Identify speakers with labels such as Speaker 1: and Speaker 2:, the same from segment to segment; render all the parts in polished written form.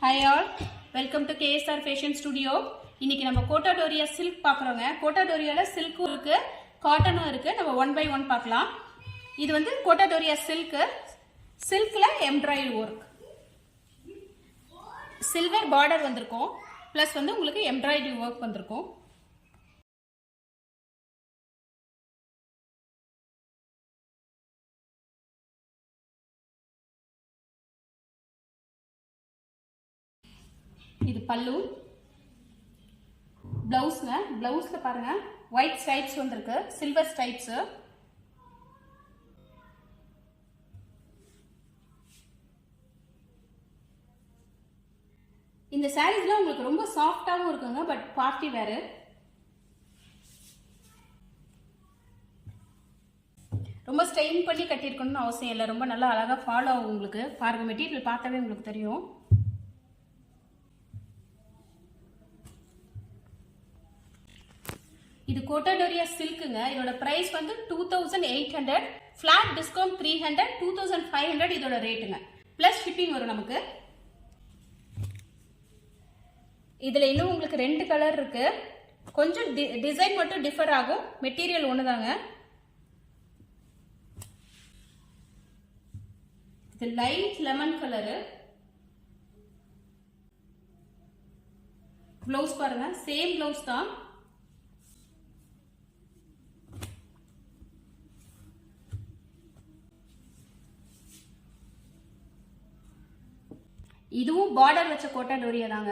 Speaker 1: Hi all, welcome to KSR Fashion Studio. இன்னைக்கு நம்ம quota டோரியா silk பார்க்குறோங்க. Quota டோரியால சில்க்கும் இருக்கு, காட்டனும் இருக்கு. நம்ம ஒன் பை ஒன் பார்க்கலாம். இது வந்து கோட்டா டோரியா சில்க்ல எம்ப்ராய்டரி ஒர்க், சில்வர் பார்டர் வந்திருக்கும், பிளஸ் வந்து உங்களுக்கு எம்ப்ராய்டரி ஒர்க் வந்திருக்கும். இது பல்லு, பிளவுஸ்ங்க. பிளவுஸ்ல பாருங்க ஒயிட் ஸ்ட்ரைப்ஸ் வந்திருக்கு, சில்வர் ஸ்ட்ரைப்ஸ். இந்த சாரீஸ்லாம் உங்களுக்கு ரொம்ப சாஃப்டாகவும் இருக்குங்க, பட் பார்ட்டி வேறு. ரொம்ப ஸ்ட்ரெயின் பண்ணி கட்டியிருக்கணும்னு அவசியம் இல்லை, ரொம்ப நல்லா அழகாக ஃபாலோ ஆகும் உங்களுக்கு. பாருங்க, மெட்டீரியல் பார்த்தாவே உங்களுக்கு தெரியும். இது கோட்டா டோரியா சில்க்குங்க. இதோட பிரைஸ் வந்து 2800, ஃபிளாட் டிஸ்கவுண்ட் 300, 2500 இதோட ரேட்டுங்க. பிளஸ் ஷிப்பிங் வரும் நமக்கு. இதுல இன்னும் உங்களுக்கு 2 கலர் இருக்கு, கொஞ்சம் டிசைன் மட்டும் டிஃபர் ஆகும், மெட்டீரியல் ஒண்ணுதாங்க. இது லைட் லெமன் கலரு. பிளவுஸ் பாருங்க, சேம் பிளவுஸ் தான். இதுவும் பார்டர் வச்ச கோட்டா டோரியா தாங்க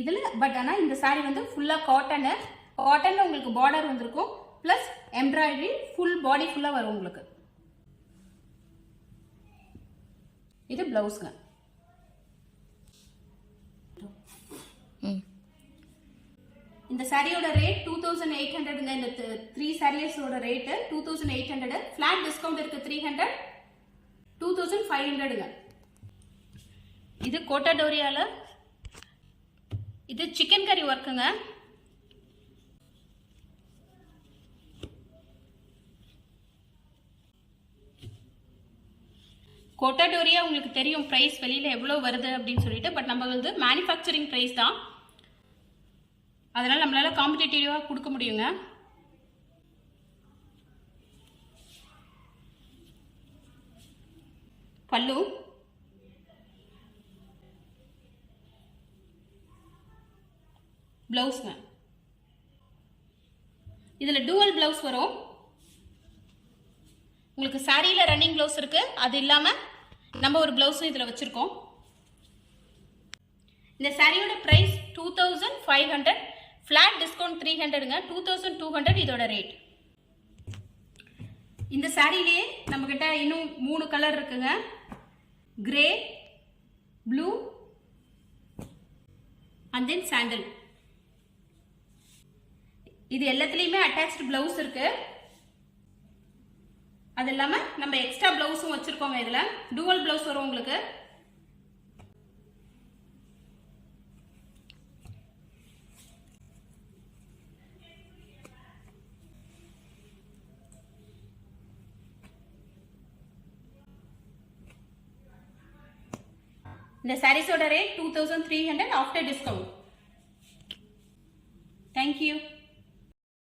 Speaker 1: இதுல. பட் ஆனா இந்த சாரி வந்து ஃபுல்லா காட்டன்ல உங்களுக்கு பார்டர் வந்திருக்கும், பிளஸ் எம்ப்ராய்டரி ஃபுல் பாடி ஃபுல்லா வரும் உங்களுக்கு. இது பிளவுஸ்ங்க. இந்த சாரியோட ரேட் 2800ங்க. இந்த 3 சாரீஸோட ரேட் 2800, ஃபிளாட் டிஸ்கவுண்ட் இருக்கு 300, 2500ங்க. இது கோட்டா டோரியால இது சிக்கன் கறி ஒர்க்குங்க. கோட்டா டோரியா உங்களுக்கு தெரியும் பிரைஸ் வெளியில எவ்வளவு வருது அப்படின்னு சொல்லிட்டு, பட் நம்ம வந்து மேனுஃபேக்சரிங் பிரைஸ் தான், அதனால நம்மளால காம்படிட்டிவா கொடுக்க முடியுங்க. பல்லு, பிளவுஸ்ங்க. இதுல டூவல் பிளவுஸ் வரும் உங்களுக்கு. சாரியில ரன்னிங் பிளவுஸ் இருக்கு, அது இல்லாம நம்ம ஒரு பிளவுஸும் இதுல வச்சிருக்கோம். இந்த சாரியோட பிரைஸ் 2500, ஃபிளாட் டிஸ்கவுண்ட் 300ங்க, 2200 இதோட ரேட். இந்த சாரியிலேயே நம்ம கிட்ட இன்னும் 3 கலர் இருக்குங்க, grey, blue and then sandal. இது எல்லாத்துலயுமே அட்டாச்ட் பிளவுஸ் இருக்கு, அது இல்லாம நம்ம எக்ஸ்ட்ரா பிளவுஸும் வச்சிருக்கோங்க. இதுல டூவல் பிளவுஸ் வரும் உங்களுக்கு. இந்த சாரீஸோட ரேட் 2300 ஆஃப்டர் டிஸ்கவுண்ட்.